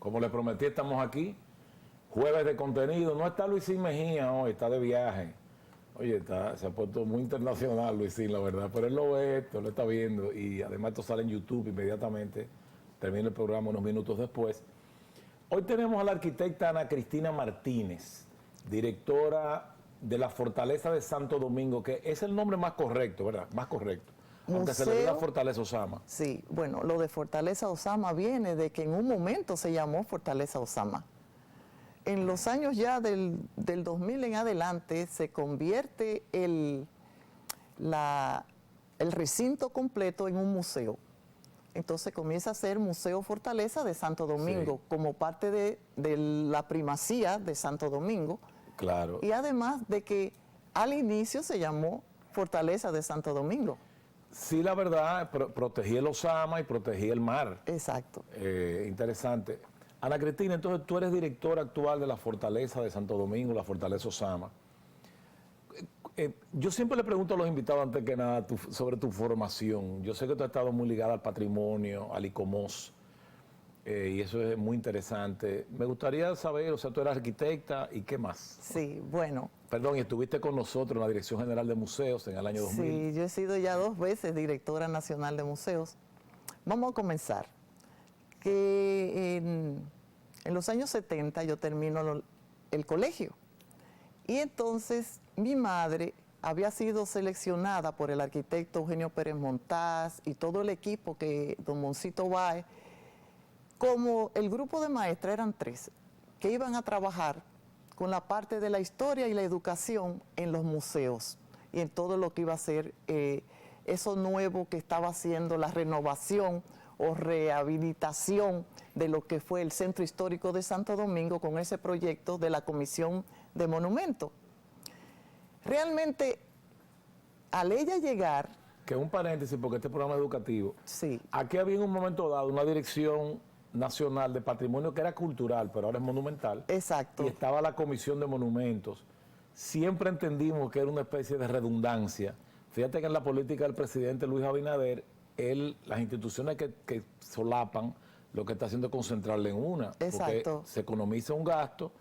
Como le prometí, estamos aquí. Jueves de contenido. No está Luisín Mejía hoy, está de viaje. Oye, se ha puesto muy internacional Luisín, la verdad. Pero él lo ve, esto lo está viendo. Y además esto sale en YouTube inmediatamente. Termina el programa unos minutos después. Hoy tenemos a la arquitecta Ana Cristina Martínez, directora de la Fortaleza de Santo Domingo, que es el nombre más correcto, ¿verdad? Más correcto. Aunque se le diga Fortaleza Osama. Sí, bueno, lo de Fortaleza Osama viene de que en un momento se llamó Fortaleza Osama. En los años ya del 2000 en adelante se convierte el recinto completo en un museo. Entonces comienza a ser Museo Fortaleza de Santo Domingo, sí, como parte de la primacía de Santo Domingo. Claro. Y además de que al inicio se llamó Fortaleza de Santo Domingo. Sí, la verdad, protegí el Osama y protegí el mar. Exacto. Interesante. Ana Cristina, entonces tú eres directora actual de la Fortaleza de Santo Domingo, la Fortaleza Osama. Yo siempre le pregunto a los invitados, antes que nada, sobre tu formación. Yo sé que tú has estado muy ligada al patrimonio, al ICOMOS, y eso es muy interesante. Me gustaría saber, o sea, tú eres arquitecta y qué más. Sí, bueno. Perdón, y estuviste con nosotros en la Dirección General de Museos en el año 2000. Sí, yo he sido ya 2 veces directora nacional de museos. Vamos a comenzar. Que en los años 70 yo termino el colegio. Y entonces mi madre había sido seleccionada por el arquitecto Eugenio Pérez Montaz y todo el equipo que don Moncito Báez, como el grupo de maestras eran 3, que iban a trabajar con la parte de la historia y la educación en los museos y en todo lo que iba a ser eso nuevo que estaba haciendo la renovación o rehabilitación de lo que fue el Centro Histórico de Santo Domingo con ese proyecto de la Comisión de Monumentos. Realmente, al ella llegar... Que un paréntesis, porque este programa es educativo. Sí. Aquí había en un momento dado una dirección nacional de patrimonio que era cultural, pero ahora es monumental. Exacto. Y estaba la Comisión de Monumentos. Siempre entendimos que era una especie de redundancia. Fíjate que en la política del presidente Luis Abinader, las instituciones que solapan, lo que está haciendo es concentrarle en una. Exacto. Porque se economiza un gasto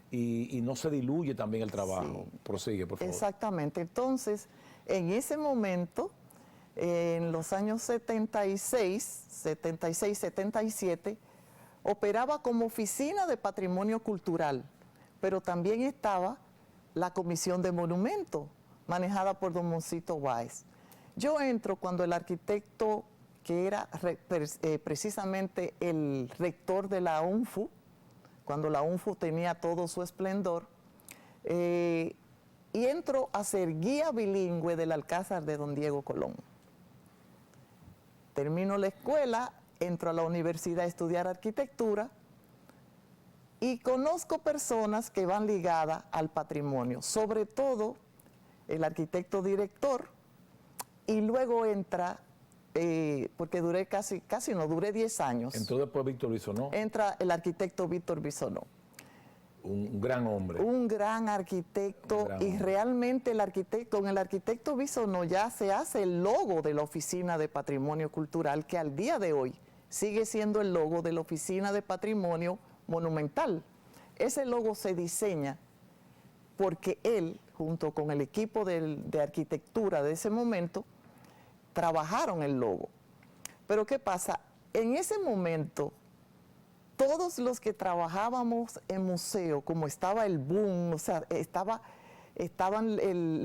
y no se diluye también el trabajo. Sí. Prosigue, por favor. Exactamente. Entonces, en ese momento, en los años 76, 77, operaba como oficina de patrimonio cultural, pero también estaba la Comisión de Monumentos, manejada por don Moncito Báez. Yo entro cuando el arquitecto, que era precisamente el rector de la UNFU, cuando la UNFU tenía todo su esplendor, y entro a ser guía bilingüe del Alcázar de don Diego Colón. Termino la escuela, entro a la universidad a estudiar arquitectura y conozco personas que van ligadas al patrimonio, sobre todo el arquitecto director, y luego entra, porque duré duré 10 años. Entró después Víctor Bisonó. Entra el arquitecto Víctor Bisonó. Un gran hombre. Un gran arquitecto, y realmente con el arquitecto Bisonó ya se hace el logo de la Oficina de Patrimonio Cultural, que al día de hoy sigue siendo el logo de la Oficina de Patrimonio Monumental. Ese logo se diseña porque él, junto con el equipo de arquitectura de ese momento, trabajaron el logo. Pero ¿qué pasa? En ese momento, todos los que trabajábamos en museo, como estaba el boom, o sea, estaban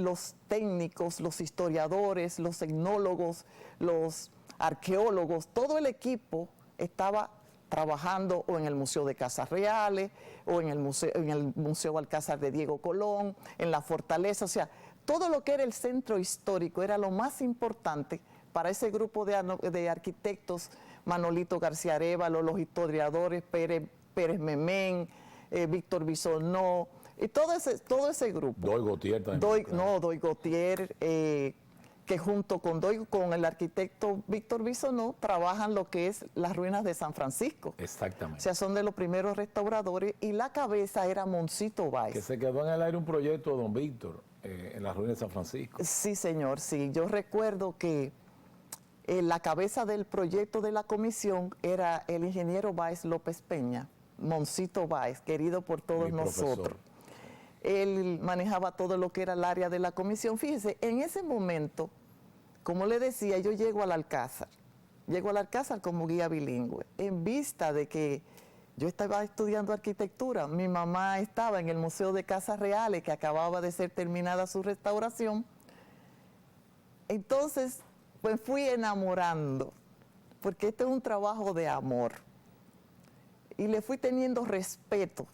los técnicos, los historiadores, los etnólogos, los arqueólogos, todo el equipo estaba trabajando o en el Museo de Casas Reales, o en el Museo Alcázar de Diego Colón, en la Fortaleza, o sea, todo lo que era el centro histórico era lo más importante para ese grupo de arquitectos, Manolito García Arévalo, los historiadores Pérez Memén, Víctor Bisonó, y todo ese grupo. Doy Gautier también. Doy Gautier, que junto con el arquitecto Víctor Bisonó trabajan lo que es las ruinas de San Francisco. Exactamente. O sea, son de los primeros restauradores, y la cabeza era Moncito Báez. Que se quedó en el aire un proyecto de don Víctor, en las ruinas de San Francisco. Sí, señor, sí. Yo recuerdo que la cabeza del proyecto de la comisión era el ingeniero Báez López Peña, Moncito Báez, querido por todos Mi nosotros. profesor. Él manejaba todo lo que era el área de la comisión. Fíjese, en ese momento, como le decía, yo llego al Alcázar como guía bilingüe, en vista de que yo estaba estudiando arquitectura. Mi mamá estaba en el Museo de Casas Reales, que acababa de ser terminada su restauración. Entonces, pues fui enamorando, porque este es un trabajo de amor. Y le fui teniendo respeto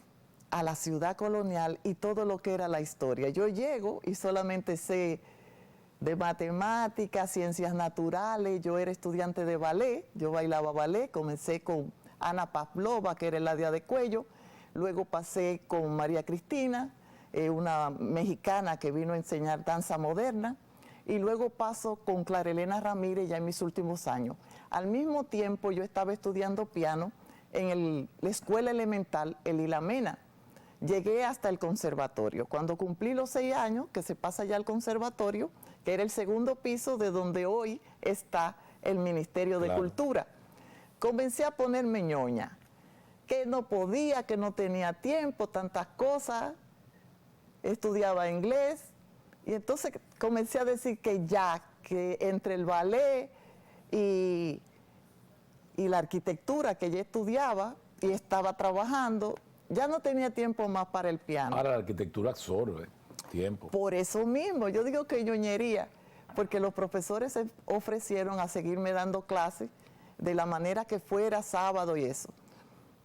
a la ciudad colonial y todo lo que era la historia. Yo llego y solamente sé de matemáticas, ciencias naturales. Yo era estudiante de ballet, yo bailaba ballet, comencé con Ana Pavlova, que era el Ladia de Cuello, luego pasé con María Cristina, una mexicana que vino a enseñar danza moderna, y luego paso con Clara Elena Ramírez ya en mis últimos años. Al mismo tiempo yo estaba estudiando piano en la escuela elemental, el Ilamena. Llegué hasta el conservatorio. Cuando cumplí los 6 años, que se pasa ya al conservatorio, que era el segundo piso de donde hoy está el Ministerio de Cultura, comencé a ponerme ñoña, que no podía, que no tenía tiempo, tantas cosas, estudiaba inglés, y entonces comencé a decir que ya, que entre el ballet y la arquitectura que ya estudiaba y estaba trabajando, ya no tenía tiempo más para el piano. Ahora la arquitectura absorbe tiempo. Por eso mismo, yo digo que ñoñería, porque los profesores se ofrecieron a seguirme dando clases de la manera que fuera, sábado y eso.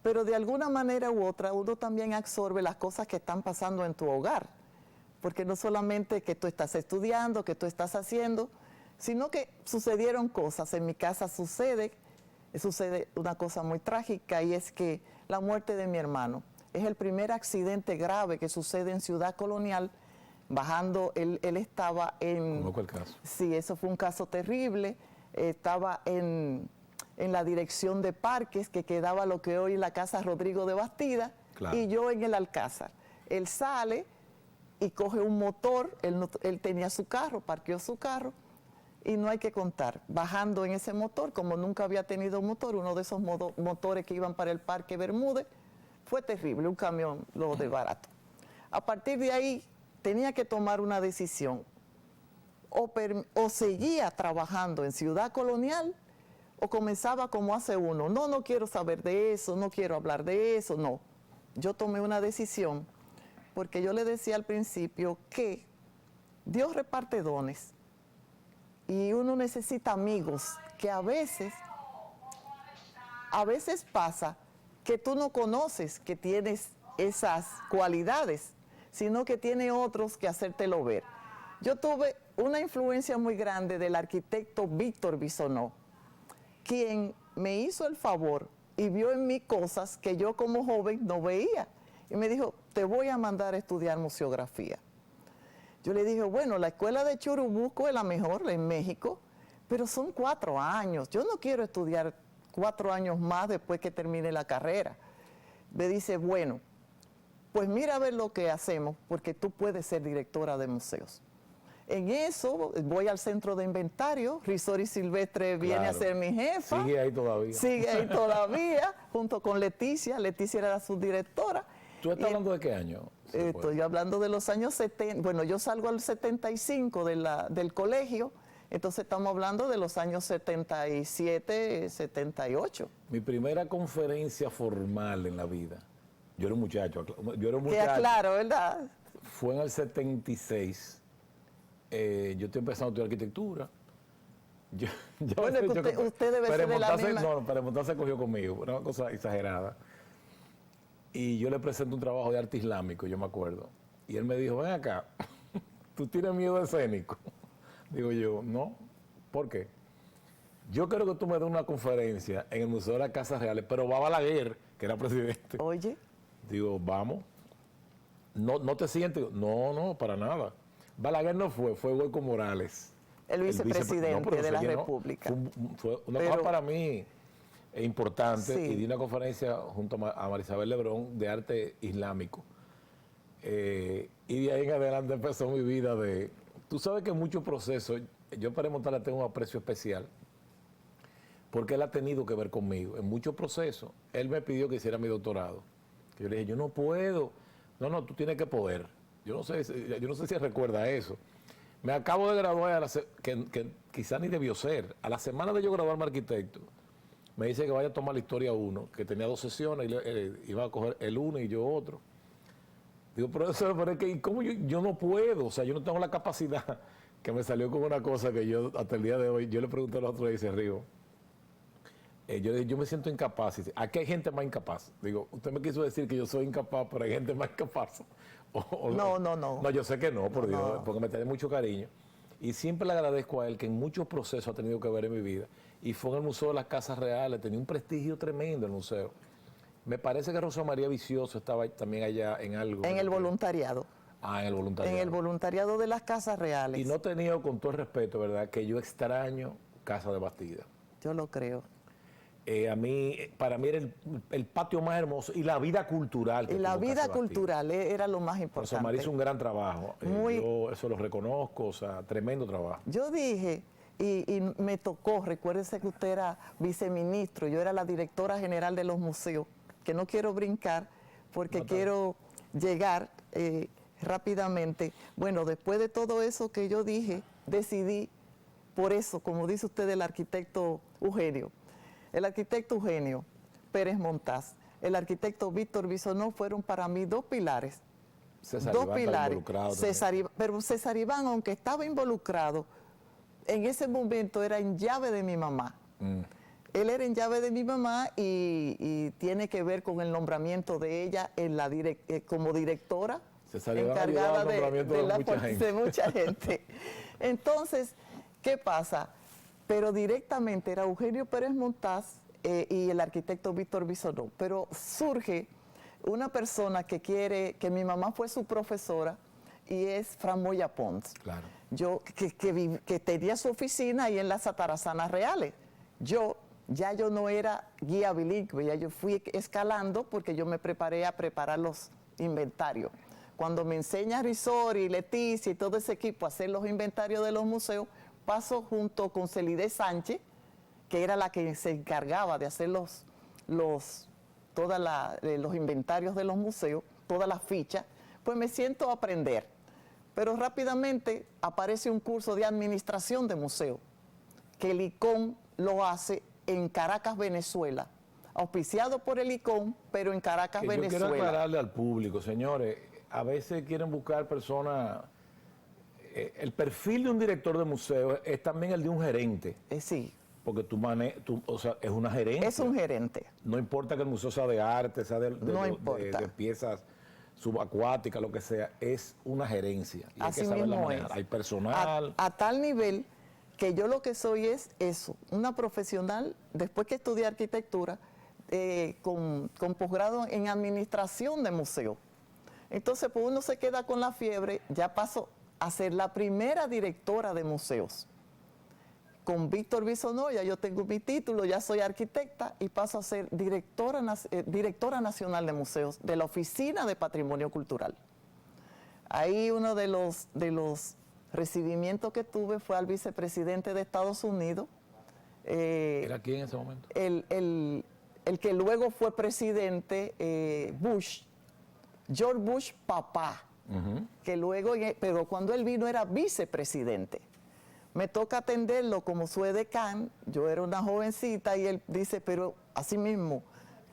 Pero de alguna manera u otra, uno también absorbe las cosas que están pasando en tu hogar, porque no solamente que tú estás estudiando, que tú estás haciendo, sino que sucedieron cosas. En mi casa sucede una cosa muy trágica, y es que la muerte de mi hermano es el primer accidente grave que sucede en Ciudad Colonial. Bajando, él estaba en... Conozco el caso. Sí, eso fue un caso terrible. Estaba en la dirección de parques, que quedaba lo que hoy es la Casa Rodrigo de Bastida, Claro. Y yo en el Alcázar. Él sale y coge un motor, él tenía su carro, parqueó su carro, y no hay que contar, bajando en ese motor, como nunca había tenido motor, uno de esos motores que iban para el Parque Bermúdez, fue terrible, un camión lo de barato. A partir de ahí tenía que tomar una decisión, o seguía trabajando en Ciudad Colonial, o comenzaba como hace uno, no quiero saber de eso, no quiero hablar de eso, no. Yo tomé una decisión, porque yo le decía al principio que Dios reparte dones, y uno necesita amigos, que a veces pasa que tú no conoces que tienes esas cualidades, sino que tiene otros que hacértelo ver. Yo tuve una influencia muy grande del arquitecto Víctor Bisonó, quien me hizo el favor y vio en mí cosas que yo como joven no veía. Y me dijo, te voy a mandar a estudiar museografía. Yo le dije, bueno, la escuela de Churubusco es la mejor en México, pero son 4 años. Yo no quiero estudiar 4 años más después que termine la carrera. Me dice, bueno, pues mira a ver lo que hacemos, porque tú puedes ser directora de museos. En eso voy al centro de inventario, Risori Silvestre viene a ser mi jefa. Sigue ahí todavía. Sigue ahí todavía, junto con Leticia. Leticia era la subdirectora. ¿Tú estás hablando de qué año? Estoy hablando de los años 70. Bueno, yo salgo al 75 del colegio, entonces estamos hablando de los años 77, 78. Mi primera conferencia formal en la vida, yo era un muchacho. Queda claro, ¿verdad? Fue en el 76. Yo estoy empezando a estudiar arquitectura. Bueno, usted debe ser de la misma... No, Peremontal se cogió conmigo, una cosa exagerada. Y yo le presento un trabajo de arte islámico, yo me acuerdo. Y él me dijo, ven acá, ¿tú tienes miedo escénico? Digo yo, no. ¿Por qué? Yo quiero que tú me des una conferencia en el Museo de las Casas Reales, pero va Balaguer, que era presidente. Oye. Digo, vamos. ¿No te sientes? No, para nada. Balaguer no fue Goico Morales. El vicepresidente de la República. Fue una cosa para mí importante, sí. Y di una conferencia junto a Marisabel Lebrón de arte islámico. Y de ahí en adelante empezó mi vida de... Tú sabes que en muchos procesos, yo para Montal tengo un aprecio especial, porque él ha tenido que ver conmigo. En muchos procesos, él me pidió que hiciera mi doctorado. Que yo le dije, yo no puedo. No, tú tienes que poder. Yo no sé si recuerda eso. Me acabo de graduar, que quizá ni debió ser. A la semana de yo graduarme arquitecto, me dice que vaya a tomar la historia 1, que tenía 2 sesiones, y iba a coger el uno y yo otro. Digo, profesor, pero es que ¿cómo yo no puedo? O sea, yo no tengo la capacidad, que me salió con una cosa que yo, hasta el día de hoy, yo le pregunté al otro día y se río. Yo me siento incapaz. Aquí hay gente más incapaz. Digo, usted me quiso decir que yo soy incapaz, pero hay gente más incapaz. No. No, yo sé que no, por Dios, porque me tiene mucho cariño. Y siempre le agradezco a él que en muchos procesos ha tenido que ver en mi vida. Y fue en el Museo de las Casas Reales, tenía un prestigio tremendo el museo. Me parece que Rosa María Vicioso estaba también allá en algo. En el voluntariado. En el voluntariado. En el voluntariado de las Casas Reales. Y no he tenido, con todo el respeto, ¿verdad?, que yo extraño Casa de Bastida. Yo lo creo. Para mí era el patio más hermoso y la vida cultural. Y la vida cultural era lo más importante. Rosa María hizo un gran trabajo. Yo eso lo reconozco, o sea, tremendo trabajo. Yo dije, y me tocó, recuérdese que usted era viceministro, yo era la directora general de los museos, que no quiero brincar porque quiero llegar rápidamente. Bueno, después de todo eso que yo dije, decidí, por eso, como dice usted, el arquitecto Eugenio Pérez Montaz, el arquitecto Víctor Bisonó fueron para mí 2 pilares. César Iván pero César Iván, aunque estaba involucrado, en ese momento era en llave de mi mamá. Él era en llave de mi mamá y tiene que ver con el nombramiento de ella como directora, encargada de mucha gente. Entonces, ¿qué pasa? Pero directamente era Eugenio Pérez Montaz y el arquitecto Víctor Bisonó. Pero surge una persona que mi mamá fue su profesora, y es Fran Moya Pons. Claro. Que tenía su oficina ahí en las Atarazanas Reales. Yo no era guía bilingüe, ya yo fui escalando porque yo me preparé a preparar los inventarios. Cuando me enseña Risori, Leticia y todo ese equipo a hacer los inventarios de los museos, paso junto con Celide Sánchez, que era la que se encargaba de hacer los inventarios de los museos, todas las fichas, pues me siento a aprender. Pero rápidamente aparece un curso de administración de museo, que el ICON lo hace en Caracas, Venezuela, auspiciado por el ICON, pero en Caracas, Venezuela. Yo quiero aclararle al público, señores, a veces quieren buscar personas. El perfil de un director de museo es también el de un gerente. Sí. Porque o sea, es una gerencia. Es un gerente. No importa que el museo sea de arte, sea de piezas subacuáticas, lo que sea, es una gerencia. Y así hay que saberla mismo manejar. es. Hay personal. A tal nivel que yo lo que soy es eso, una profesional, después que estudié arquitectura, con posgrado en administración de museo. Entonces, pues uno se queda con la fiebre, ya paso a ser la primera directora de museos. Con Víctor Bisonó ya yo tengo mi título, ya soy arquitecta y paso a ser directora nacional de museos de la Oficina de Patrimonio Cultural. Ahí uno de los recibimientos que tuve fue al vicepresidente de Estados Unidos. ¿Era quién en ese momento? El que luego fue presidente, Bush, George Bush papá, que luego, pero cuando él vino era vicepresidente. Me toca atenderlo como su edecán, yo era una jovencita y él dice, pero así mismo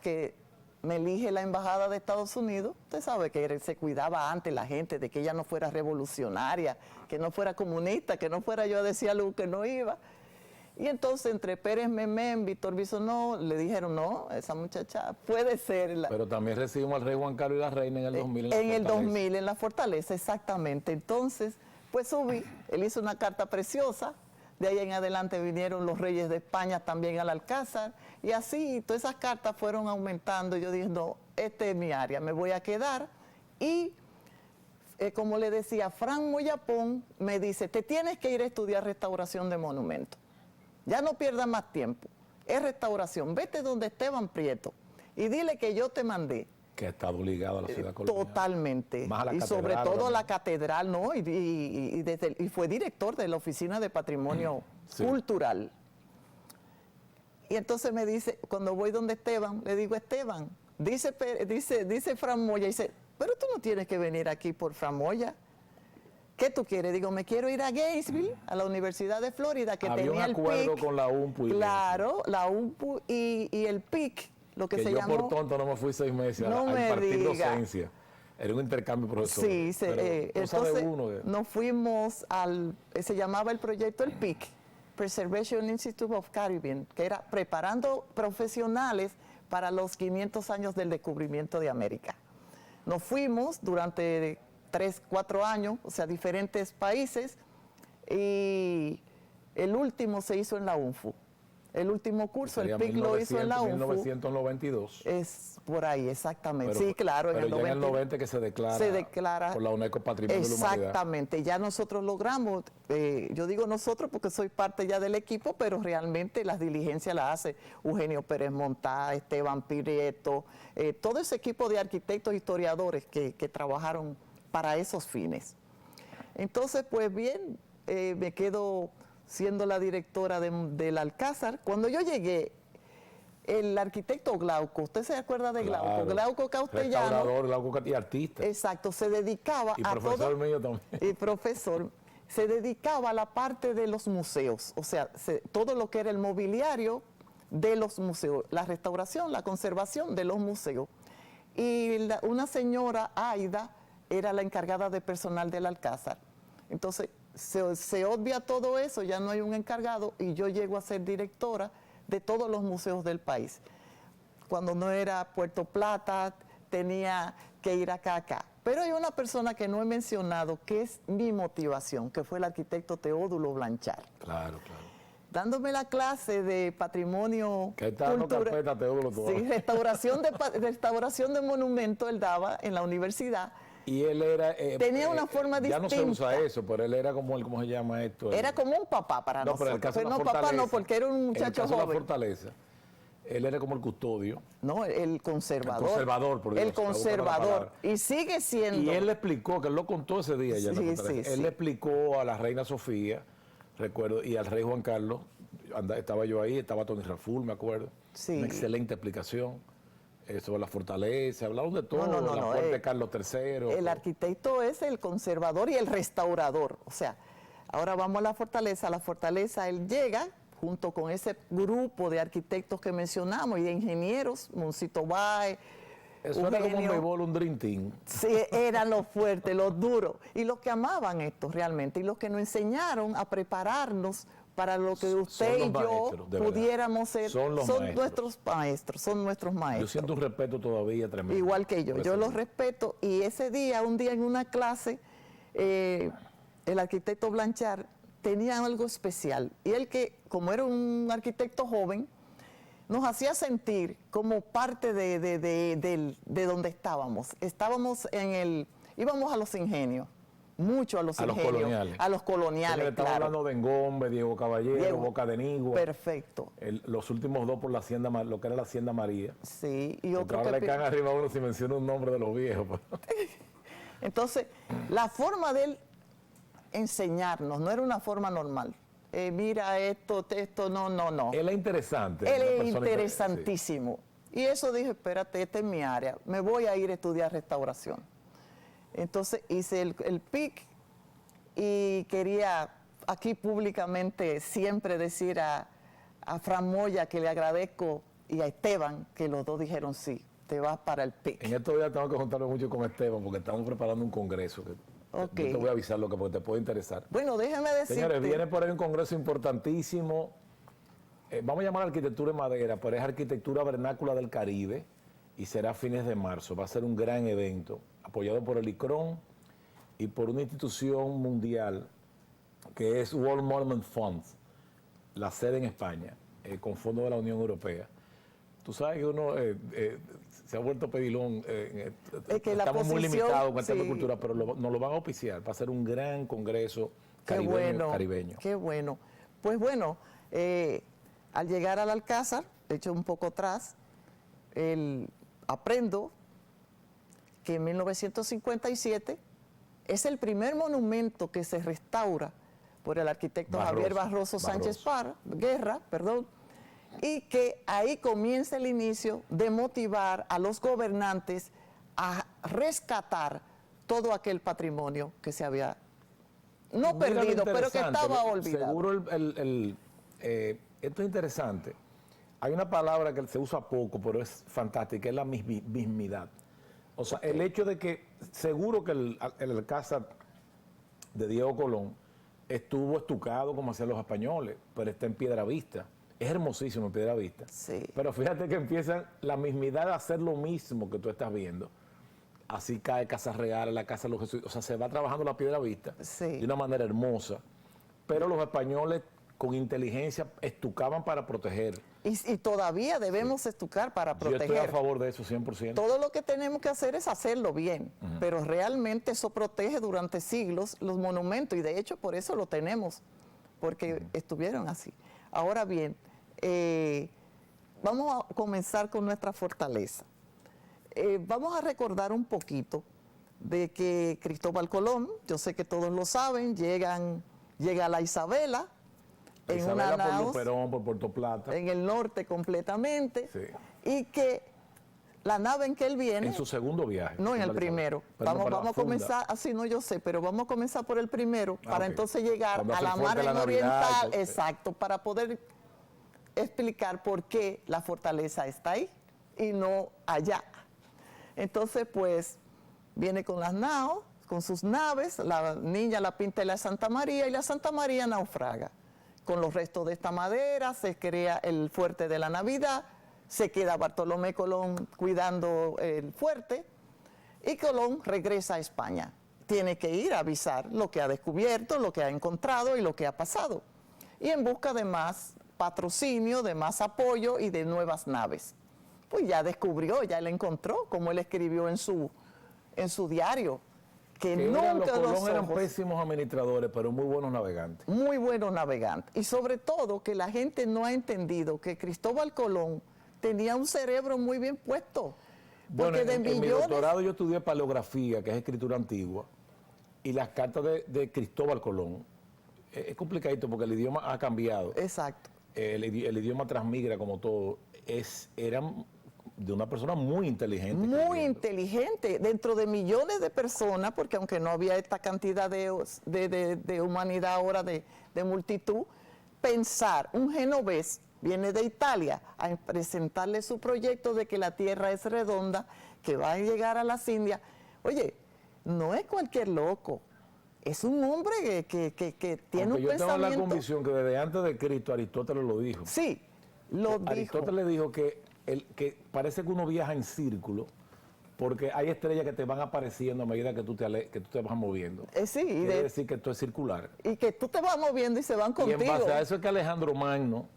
que me elige la embajada de Estados Unidos, usted sabe que él se cuidaba antes la gente de que ella no fuera revolucionaria, que no fuera comunista, que no fuera yo a decir algo que no iba. Y entonces entre Pérez Memén, Víctor Bisonó, le dijeron, no, esa muchacha puede ser. Pero también recibimos al rey Juan Carlos y la reina en el 2000. En el 2000, en la Fortaleza, exactamente. Entonces, pues subí, él hizo una carta preciosa, de ahí en adelante vinieron los reyes de España también al Alcázar, y así todas esas cartas fueron aumentando. Yo dije, no, esta es mi área, me voy a quedar. Y como le decía, Fran Moyapón me dice, te tienes que ir a estudiar restauración de monumentos. Ya no pierdas más tiempo, es restauración. Vete donde Esteban Prieto y dile que yo te mandé. Que ha estado ligado a la ciudad colonial. Totalmente. Más a la y catedral, sobre todo ¿verdad? la catedral, ¿no? Y fue director de la Oficina de Patrimonio Cultural. Y entonces me dice, cuando voy donde Esteban, le digo, Esteban, dice Fran Moya, dice, pero tú no tienes que venir aquí por Fran Moya. ¿Qué tú quieres? Digo, me quiero ir a Gainesville, a la Universidad de Florida, que había tenía un acuerdo el PIC. con la UNPU. Claro, la UNPU y el PIC, lo que se yo llamó. Por tonto no me fui 6 meses No a me impartir diga. docencia. Era un intercambio profesor. Sí, entonces nos fuimos se llamaba el proyecto el PIC, Preservation Institute of Caribbean, que era preparando profesionales para los 500 años del descubrimiento de América. Nos fuimos durante 3, 4 años, o sea, diferentes países, y el último se hizo en la UNFU. El último curso, el PIC lo hizo en la UNFU. 1992. Es por ahí, exactamente. Pero, sí, claro. Pero ya en el 90 que se declara por la UNESCO Patrimonio de la Humanidad. Exactamente. Ya nosotros logramos, yo digo nosotros porque soy parte ya del equipo, pero realmente las diligencias las hace Eugenio Pérez Montá, Esteban Prieto, todo ese equipo de arquitectos, historiadores que trabajaron para esos fines. Entonces, pues bien, me quedo siendo la directora del Alcázar. Cuando yo llegué, el arquitecto Glauco, ¿usted se acuerda de Glauco? Claro. Glauco Castellano. Restaurador, Glauco y artista. Exacto, se dedicaba y a profesor mío también. Y profesor, se dedicaba a la parte de los museos, o sea, todo lo que era el mobiliario de los museos, la restauración, la conservación de los museos. Y una señora, Aida, era la encargada de personal del Alcázar. Entonces, se obvia todo eso, ya no hay un encargado y yo llego a ser directora de todos los museos del país. Cuando no era Puerto Plata, tenía que ir acá. Pero hay una persona que no he mencionado, que es mi motivación, que fue el arquitecto Teodulo Blanchard. Claro. Dándome la clase de patrimonio cultural. Sí, restauración de monumentos él daba en la universidad. Y él era... tenía una forma distinta. Ya no se usa eso, pero él era como ¿cómo se llama esto? Era como un papá para nosotros. Pero en el caso de la fortaleza, papá no, porque era un muchacho joven. En el caso de la Fortaleza, él era como el custodio. No, el conservador. El conservador, por Dios. El conservador. Y sigue siendo. Y él le explicó, que él lo contó ese día ya en la Fortaleza. Él le explicó a la reina Sofía, recuerdo, y al rey Juan Carlos, estaba yo ahí, estaba Tony Raful, me acuerdo. Sí. Una excelente explicación. Sobre la fortaleza, hablaron de todo, la puerta de Carlos III. El arquitecto es el conservador y el restaurador. O sea, ahora vamos a la fortaleza. A la fortaleza él llega junto con ese grupo de arquitectos que mencionamos y de ingenieros, Moncito Bay. Eso Eugenio, era como un béisbol, un dream team. Sí, eran los fuertes, los duros. Y los que amaban esto realmente. Y los que nos enseñaron a prepararnos para lo que usted y yo pudiéramos ser. Son nuestros maestros. Yo siento un respeto todavía tremendo. Igual que yo los respeto. Y ese día, un día en una clase, el arquitecto Blanchard tenía algo especial. Y él que, como era un arquitecto joven, nos hacía sentir como parte de donde estábamos. Íbamos a los ingenios. Mucho a los ingenios, a los coloniales. Estamos hablando de Engombe, Diego Caballero, Boca de Nigua. Perfecto. Los últimos dos por la hacienda, lo que era la Hacienda María. Sí, y otro ahora le caen arriba a uno si menciona un nombre de los viejos. Entonces, la forma de él enseñarnos no era una forma normal. Mira esto, no. Él es interesante. Él es interesantísimo. Sí. Y eso dije, espérate, esta es mi área. Me voy a ir a estudiar restauración. Entonces hice el PIC y quería aquí públicamente siempre decir a Fran Moya que le agradezco y a Esteban que los dos dijeron sí, te vas para el PIC. En estos días tengo que juntarme mucho con Esteban porque estamos preparando un congreso. Okay. Yo te voy a avisar porque te puede interesar. Bueno, déjame decirte. Señores, viene por ahí un congreso importantísimo. Vamos a llamar arquitectura en madera, pero es arquitectura vernácula del Caribe y será a fines de marzo. Va a ser un gran evento apoyado por el ICRON y por una institución mundial que es World Monument Funds, la sede en España, con fondos de la Unión Europea. Tú sabes que uno se ha vuelto pedilón, estamos muy limitados con el tema de cultura, pero nos lo van a auspiciar, va a ser un gran congreso caribeño. Qué bueno. Pues bueno, al llegar al Alcázar, de hecho un poco atrás, aprendo que en 1957 es el primer monumento que se restaura por el arquitecto Javier Barroso Sánchez Guerra, y que ahí comienza el inicio de motivar a los gobernantes a rescatar todo aquel patrimonio que se había, no perdido, pero que estaba olvidado. Seguro esto es interesante. Hay una palabra que se usa poco, pero es fantástica, es la mismidad. O sea, el hecho de que seguro que el Alcázar de Diego Colón estuvo estucado como hacían los españoles, pero está en piedra vista. Es hermosísimo en piedra vista. Sí. Pero fíjate que empieza la mismidad de hacer lo mismo que tú estás viendo. Así cae Casa Real, la Casa de los Jesuitas. O sea, se va trabajando la piedra vista de una manera hermosa. Pero los españoles con inteligencia estucaban para proteger. Y todavía debemos estucar para proteger. Yo estoy a favor de eso 100%. Todo lo que tenemos que hacer es hacerlo bien, pero realmente eso protege durante siglos los monumentos y de hecho por eso lo tenemos, porque estuvieron así. Ahora bien, vamos a comenzar con nuestra fortaleza. Vamos a recordar un poquito de que Cristóbal Colón, yo sé que todos lo saben, llega a la Isabela, en una nao, por Luperón, por Puerto Plata. En el norte completamente. Sí. Y que la nave en que él viene... En su segundo viaje. No, en el primero. Vamos a comenzar, así no yo sé, pero vamos a comenzar por el primero para entonces llegar a la margen oriental, exacto, para poder explicar por qué la fortaleza está ahí y no allá. Entonces, pues, viene con las naos, con sus naves, la niña la pinta en la Santa María y la Santa María naufraga. Con los restos de esta madera se crea el fuerte de la Navidad, se queda Bartolomé Colón cuidando el fuerte y Colón regresa a España. Tiene que ir a avisar lo que ha descubierto, lo que ha encontrado y lo que ha pasado. Y en busca de más patrocinio, de más apoyo y de nuevas naves. Pues ya descubrió, ya él encontró, como él escribió en su diario. Que nunca los Colón eran pésimos administradores, pero muy buenos navegantes. Muy buenos navegantes. Y sobre todo que la gente no ha entendido que Cristóbal Colón tenía un cerebro muy bien puesto. Bueno, en mi doctorado yo estudié paleografía, que es escritura antigua, y las cartas de Cristóbal Colón, es complicadito porque el idioma ha cambiado. Exacto. El idioma transmigra como todo, eran de una persona muy inteligente. Muy inteligente, dentro de millones de personas, porque aunque no había esta cantidad de humanidad ahora, de multitud, pensar, un genovés viene de Italia a presentarle su proyecto de que la Tierra es redonda, que va a llegar a las Indias. Oye, no es cualquier loco, es un hombre que tiene un pensamiento. Yo tengo la convicción que desde antes de Cristo Aristóteles lo dijo. Sí, lo dijo. Aristóteles dijo que parece que uno viaja en círculo porque hay estrellas que te van apareciendo a medida que tú te vas moviendo. Sí, quiere decir que esto es circular. Y que tú te vas moviendo y se van contigo. Y en base a eso es que Alejandro Magno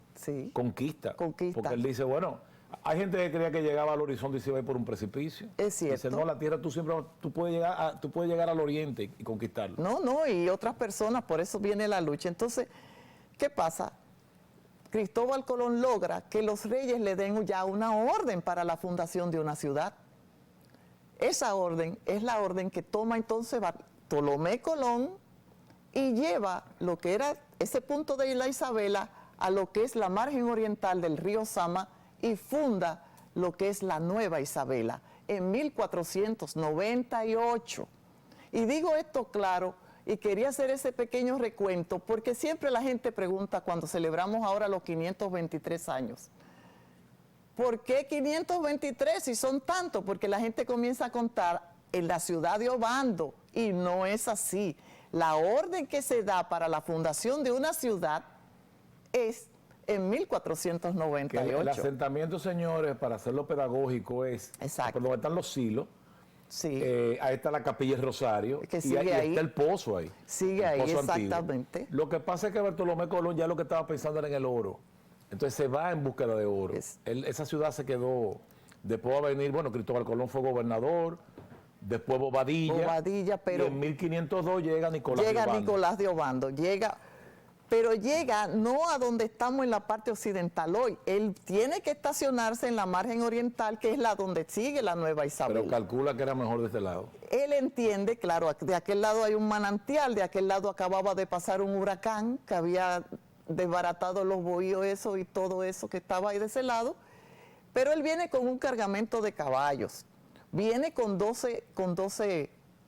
conquista. Conquista. Porque él dice, bueno, hay gente que creía que llegaba al horizonte y se iba a ir por un precipicio. Es cierto. Dice, no, la Tierra tú puedes llegar al oriente y conquistarlo. No, y otras personas, por eso viene la lucha. Entonces, ¿qué pasa? Cristóbal Colón logra que los reyes le den ya una orden para la fundación de una ciudad. Esa orden es la orden que toma entonces Bartolomé Colón y lleva lo que era ese punto de la Isabela a lo que es la margen oriental del río Sama y funda lo que es la Nueva Isabela en 1498. Y digo esto claro, y quería hacer ese pequeño recuento porque siempre la gente pregunta cuando celebramos ahora los 523 años. ¿Por qué 523 si son tantos? Porque la gente comienza a contar en la ciudad de Obando y no es así. La orden que se da para la fundación de una ciudad es en 1498. Que el asentamiento, señores, para hacerlo pedagógico es... Exacto. Por donde están los silos. Sí. Ahí está la capilla del Rosario que y ahí está el pozo ahí. Sigue ahí, exactamente. Antiguo. Lo que pasa es que Bartolomé Colón ya lo que estaba pensando era en el oro. Entonces se va en búsqueda de oro. Esa ciudad se quedó, después va a venir, bueno, Cristóbal Colón fue gobernador, después Bobadilla, pero y en 1502 llega Nicolás de Obando. Nicolás de Obando, pero llega no a donde estamos en la parte occidental hoy. Él tiene que estacionarse en la margen oriental, que es la donde sigue la Nueva Isabel. Pero calcula que era mejor de este lado. Él entiende, claro, de aquel lado hay un manantial, de aquel lado acababa de pasar un huracán que había desbaratado los bohíos, eso y todo eso que estaba ahí de ese lado, pero él viene con un cargamento de caballos, viene con 12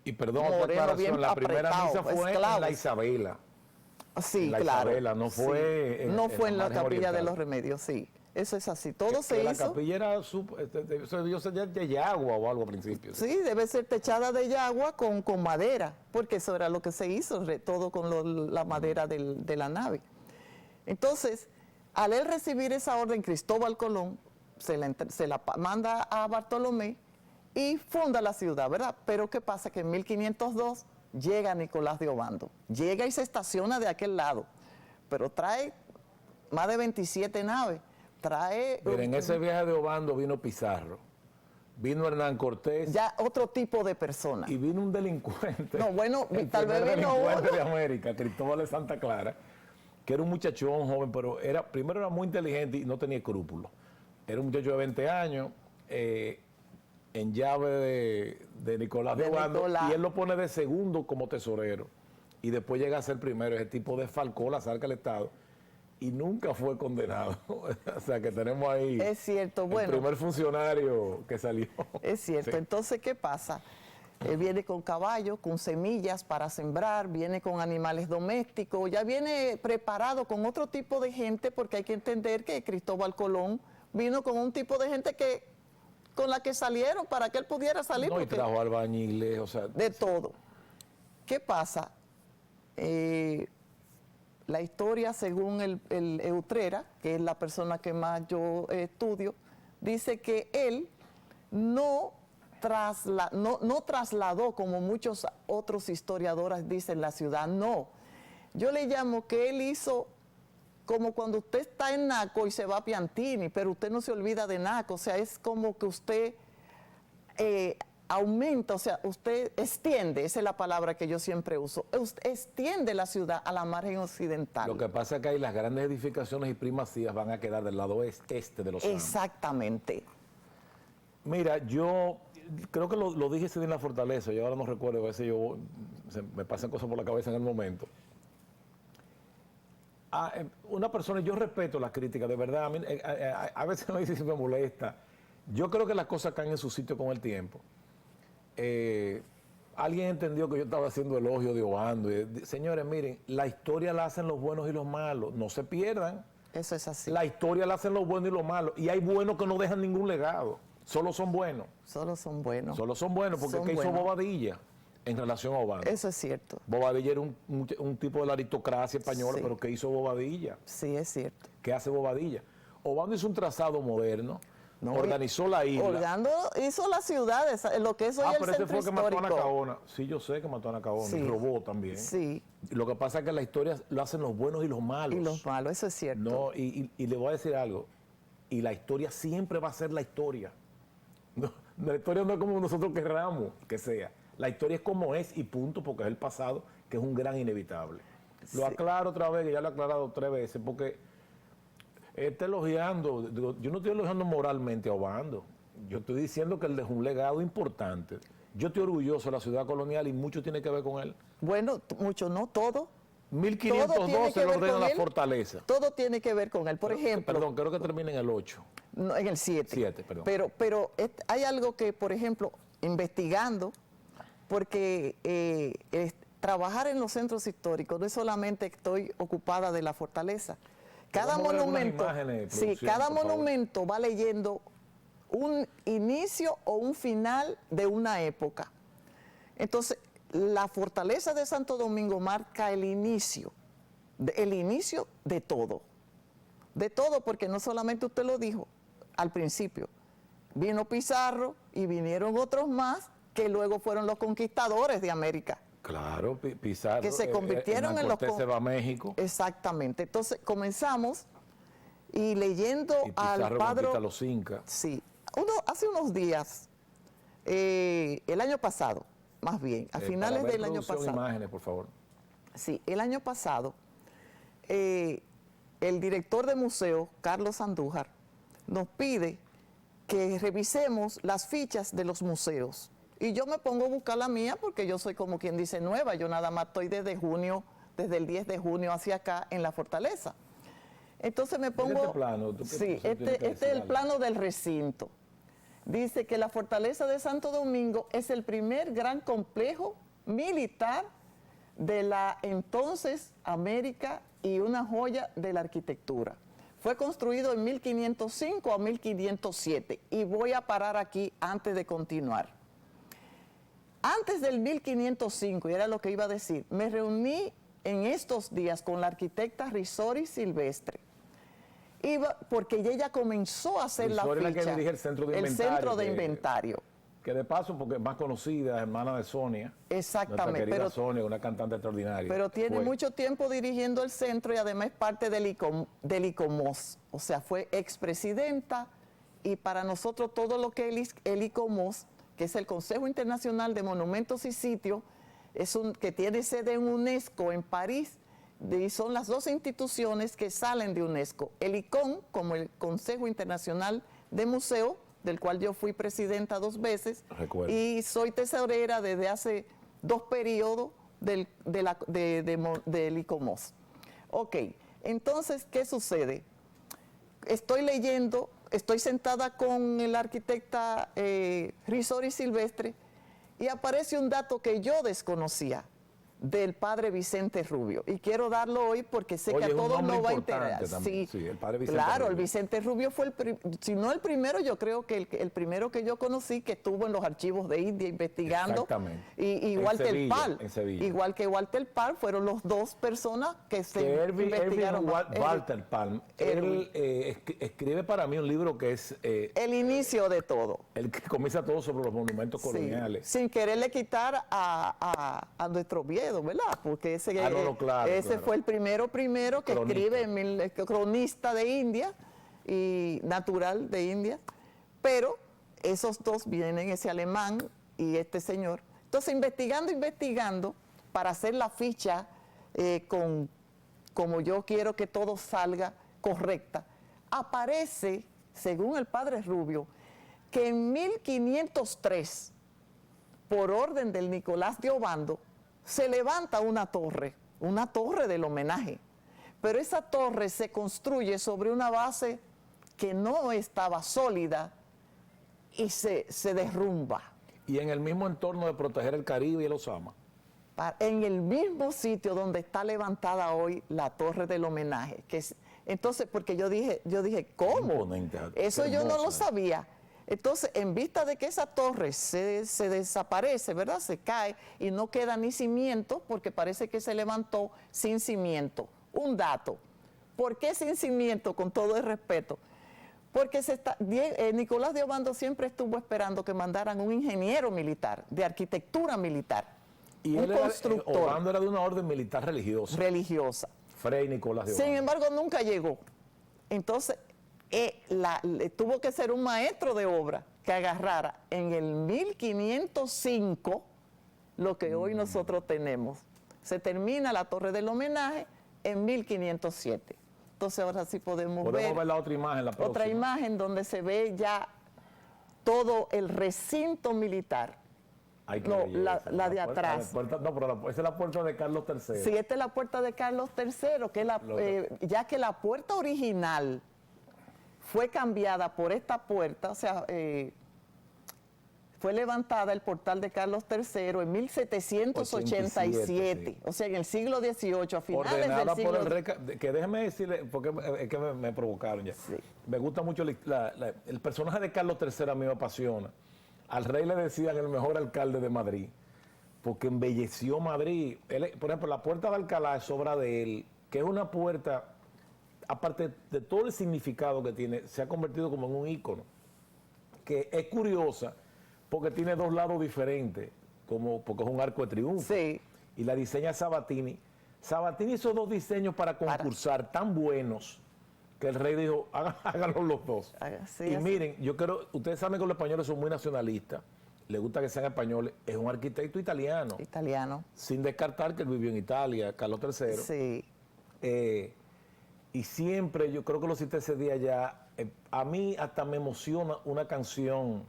Y perdón, otra morenos aclaración, bien la primera apretados, misa fue en esclavos. la Isabela. Sí, La claro. Isabela, no fue sí. No fue en la margen capilla de oriental. los Remedios, sí. Eso es así. Todo se La hizo. capilla era de yagua o algo al principio. Sí, debe ser techada de yagua con madera, porque eso era lo que se hizo, todo con la madera de la nave. Entonces, al él recibir esa orden, Cristóbal Colón se la manda a Bartolomé y funda la ciudad, ¿verdad? Pero ¿qué pasa? Que en 1502 llega Nicolás de Obando, llega y se estaciona de aquel lado, pero trae más de 27 naves. Mira, en ese viaje de Obando vino Pizarro, vino Hernán Cortés. Ya otro tipo de persona. Y vino un delincuente. No, bueno, el tal vez primer vino delincuente uno. de América, Cristóbal de Santa Clara, que era un muchachón joven, pero primero era muy inteligente y no tenía escrúpulos. Era un muchacho de 20 años, en llave de Nicolás de Obando, y él lo pone de segundo como tesorero. Y después llega a ser primero. Ese tipo desfalcó las arcas del Estado y nunca fue condenado. O sea que tenemos ahí Es cierto, el bueno. primer funcionario que salió. Es cierto. Sí. Entonces, ¿qué pasa? Él viene con caballos, con semillas para sembrar, viene con animales domésticos, ya viene preparado con otro tipo de gente, porque hay que entender que Cristóbal Colón vino con un tipo de gente con la que salieron para que él pudiera salir. No, y trajo albañiles, o sea. De todo. ¿Qué pasa? La historia, según el Utrera, que es la persona que más yo estudio, dice que él no trasladó, como muchos otros historiadores dicen, la ciudad, no. Yo le llamo que él hizo como cuando usted está en Naco y se va a Piantini, pero usted no se olvida de Naco, o sea, es como que usted aumenta, o sea, usted extiende, esa es la palabra que yo siempre uso, extiende la ciudad a la margen occidental. Lo que pasa es que ahí las grandes edificaciones y primacías van a quedar del lado este de los Andes. Exactamente. Mira, yo creo que lo dije en la Fortaleza, yo ahora no recuerdo, a veces me pasan cosas por la cabeza en el momento. Una persona, yo respeto las críticas, de verdad, a veces me dice si me molesta. Yo creo que las cosas caen en su sitio con el tiempo. Alguien entendió que yo estaba haciendo elogio de Obando. Señores, miren, la historia la hacen los buenos y los malos, no se pierdan. Eso es así. La historia la hacen los buenos y los malos, y hay buenos que no dejan ningún legado, solo son buenos. Solo son buenos. Solo son buenos, porque ¿qué hizo Bobadilla en relación a Obando? Eso es cierto. Bobadilla era un tipo de la aristocracia española, Sí. pero ¿qué hizo Bobadilla? Sí, es cierto. ¿Qué hace Bobadilla? Obando hizo un trazado moderno, organizó la isla. Orlando hizo las ciudades, lo que es hoy el pero ese centro fue el que mató a histórico. Anacaona. Sí, yo sé que mató a Anacaona, Sí. robó también. Sí, Lo que pasa es que la historia lo hacen los buenos y los malos. y los malos, eso es cierto. No, y le voy a decir algo, y la historia siempre va a ser la historia. No, la historia no es como nosotros querramos que sea. La historia es como es y punto, porque es el pasado, que es un gran inevitable. Sí. Lo aclaro otra vez, que ya lo he aclarado 3 veces, porque está elogiando, yo no estoy elogiando moralmente a Obando, yo estoy diciendo que él dejó un legado importante. Yo estoy orgulloso de la ciudad colonial y mucho tiene que ver con él. Bueno, mucho no, todo. 1512 lo ordena la él. fortaleza. Todo tiene que ver con él. Por ejemplo, Perdón, creo que termina en el 8. no, en el 7. 7, perdón. Pero hay algo que, por ejemplo, investigando, porque trabajar en los centros históricos no es solamente que estoy ocupada de la fortaleza. Cada Vamos a ver algunas monumento, imágenes, sí, producción, cada por favor. monumento va leyendo un inicio o un final de una época. Entonces, la fortaleza de Santo Domingo marca el inicio de todo. De todo, porque no solamente usted lo dijo al principio, vino Pizarro y vinieron otros más que luego fueron los conquistadores de América. Claro, Pizarro. Que se convirtieron en los... Cortés se va a México. Exactamente. Entonces comenzamos y leyendo Y al Pizarro padre... conquista a los incas. Sí. Hace unos días, el año pasado, más bien, a finales del año pasado. Imágenes, por favor. Sí, el año pasado, el director de museo, Carlos Andújar, nos pide que revisemos las fichas de los museos. Y yo me pongo a buscar la mía porque yo soy como quien dice nueva, yo nada más estoy desde el 10 de junio hacia acá en la fortaleza. Entonces me pongo... Este plano, sí, este es el plano del recinto. Dice que la fortaleza de Santo Domingo es el primer gran complejo militar de la entonces América y una joya de la arquitectura. Fue construido en 1505 a 1507 y voy a parar aquí antes de continuar. Antes del 1505, y era lo que iba a decir, me reuní en estos días con la arquitecta Risori Silvestre, porque ella comenzó a hacer la ficha, que dirige el centro de inventario. Que de paso, porque es más conocida, hermana de Sonia. Exactamente. Nuestra querida Sonia, una cantante extraordinaria. Pero tiene mucho tiempo dirigiendo el centro y además es parte del ICOMOS. O sea, fue expresidenta y para nosotros todo lo que el ICOMOS, que es el Consejo Internacional de Monumentos y Sitios, que tiene sede en UNESCO en París, y son las dos instituciones que salen de UNESCO. El ICOM, como el Consejo Internacional de Museos, del cual yo fui presidenta 2 veces. Recuerdo. Y soy tesorera desde hace 2 periodos del ICOMOS. Ok, entonces, ¿qué sucede? Estoy leyendo, estoy sentada con la arquitecta Risori Silvestre y aparece un dato que yo desconocía del padre Vicente Rubio. Y quiero darlo hoy porque sé que a todos nos va a interesar. Sí, el padre Vicente claro, Rubio. El Vicente Rubio fue si no el primero, yo creo que el primero que yo conocí que estuvo en los archivos de India investigando. Exactamente. Y Walter Pal. En Sevilla. Igual que Walter Pal, fueron los 2 personas que se investigaron. Walter Pal, él escribe para mí un libro que es... el inicio de todo. El que comienza todo sobre los monumentos coloniales. Sin quererle quitar a nuestro Oviedo, ¿verdad? Porque ese fue el primero que escribe, el cronista de India y natural de India, pero esos 2 vienen, ese alemán y este señor. Entonces, investigando para hacer la ficha como yo quiero que todo salga correcta, aparece, según el padre Rubio, que en 1503, por orden del Nicolás de Obando, se levanta una torre del homenaje, pero esa torre se construye sobre una base que no estaba sólida y se derrumba. Y en el mismo entorno de proteger el Caribe y el Osama. En el mismo sitio donde está levantada hoy la torre del homenaje. Entonces, porque yo dije, ¿cómo? Eso yo no lo sabía. Entonces, en vista de que esa torre se desaparece, ¿verdad? Se cae y no queda ni cimiento porque parece que se levantó sin cimiento. Un dato. ¿Por qué sin cimiento? Con todo el respeto. Porque Nicolás de Obando siempre estuvo esperando que mandaran un ingeniero militar, de arquitectura militar. Y un constructor. Obando era de una orden militar religiosa. Religiosa. Fray Nicolás de Obando. Sin embargo, nunca llegó. Entonces, tuvo que ser un maestro de obra que agarrara en el 1505 lo que hoy nosotros tenemos. Se termina la torre del homenaje en 1507. Entonces ahora sí podemos ver la otra imagen, la próxima. Otra imagen donde se ve ya todo el recinto militar. La de atrás. Pero esa es la puerta de Carlos III. Sí, esta es la puerta de Carlos III, que ya que la puerta original fue cambiada por esta puerta, o sea, fue levantada el portal de Carlos III en 1787, sí. O sea, en el siglo XVIII, a finales ordenada del siglo... por el rey, que déjeme decirle, porque es que me provocaron ya. Sí. Me gusta mucho el personaje de Carlos III, a mí me apasiona. Al rey le decían el mejor alcalde de Madrid, porque embelleció Madrid. Por ejemplo, la puerta de Alcalá es obra de él, que es una puerta... aparte de todo el significado que tiene, se ha convertido como en un ícono, que es curiosa porque tiene 2 lados diferentes, porque es un arco de triunfo. Sí. Y la diseña Sabatini. Sabatini hizo 2 diseños para concursar tan buenos que el rey dijo, háganlo los 2. Sí, y miren, ustedes saben que los españoles son muy nacionalistas, les gusta que sean españoles, es un arquitecto italiano. Italiano. Sin descartar que él vivió en Italia, Carlos III. Sí. Y siempre, yo creo que lo cité ese día ya, a mí hasta me emociona una canción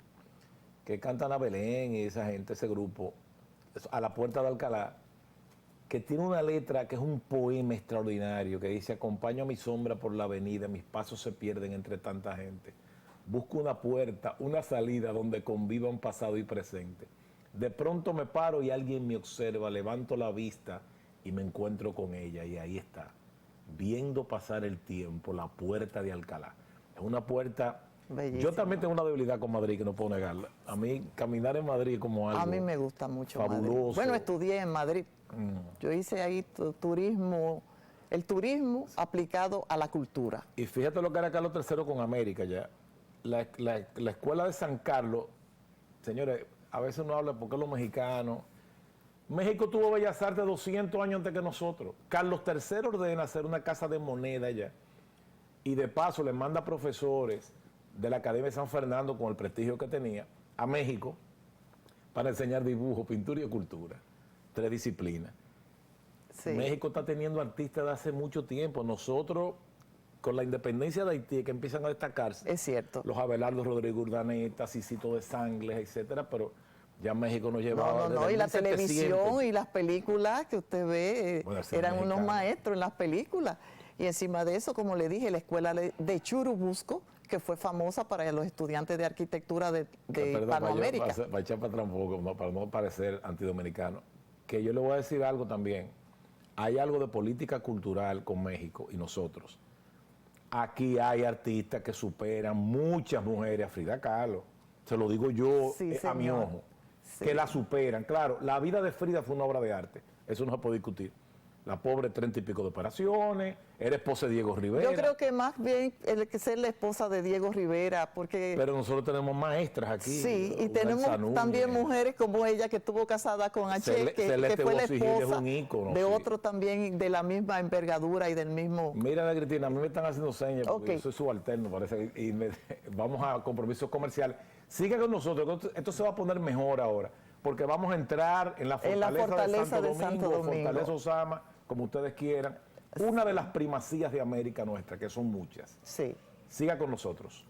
que cantan a Belén y esa gente, ese grupo, A la puerta de Alcalá, que tiene una letra que es un poema extraordinario, que dice: acompaño a mi sombra por la avenida, mis pasos se pierden entre tanta gente. Busco una puerta, una salida donde convivan pasado y presente. De pronto me paro y alguien me observa, levanto la vista y me encuentro con ella, y ahí está, viendo pasar el tiempo, la puerta de Alcalá. Es una puerta... Bellísimo. Yo también tengo una debilidad con Madrid que no puedo negarla. A mí caminar en Madrid es como algo... A mí me gusta mucho fabuloso. Madrid. Bueno, estudié en Madrid. Yo hice ahí turismo, el turismo aplicado a la cultura. Y fíjate lo que era Carlos III con América ya. La escuela de San Carlos, señores, a veces uno habla porque los mexicanos... México tuvo Bellas Artes 200 años antes que nosotros. Carlos III ordena hacer una casa de moneda allá. Y de paso le manda profesores de la Academia de San Fernando, con el prestigio que tenía, a México para enseñar dibujo, pintura y escultura. 3 disciplinas. Sí. México está teniendo artistas de hace mucho tiempo. Nosotros, con la independencia de Haití, que empiezan a destacarse. Es cierto. Los Abelardo Rodrigo Urdaneta, Cicito de Sangles, etcétera, pero ya México nos llevaba... No, y la televisión y las películas que usted ve, eran unos maestros en las películas. Y encima de eso, como le dije, la escuela de Churubusco, que fue famosa para los estudiantes de arquitectura de Hispanoamérica. Para echar para atrás un poco, para no parecer antidominicano, que yo le voy a decir algo también. Hay algo de política cultural con México y nosotros. Aquí hay artistas que superan muchas mujeres, a Frida Kahlo, se lo digo yo, sí, a mi ojo, sí, que la superan. Claro, la vida de Frida fue una obra de arte, eso no se puede discutir. La pobre, 30 y pico de operaciones, era esposa de Diego Rivera. Yo creo que más bien el que ser la esposa de Diego Rivera, porque... Pero nosotros tenemos maestras aquí. Sí, y tenemos también mujeres como ella, que estuvo casada con H, que fue la esposa de otro también de la misma envergadura y del mismo... Mira, Cristina, a mí me están haciendo señas, porque yo soy subalterno, parece, y vamos a compromiso comercial. Siga con nosotros, esto se va a poner mejor ahora, porque vamos a entrar en la fortaleza de Santo Domingo, Fortaleza Osama, como ustedes quieran, una de las primacías de América nuestra, que son muchas. Sí. Siga con nosotros.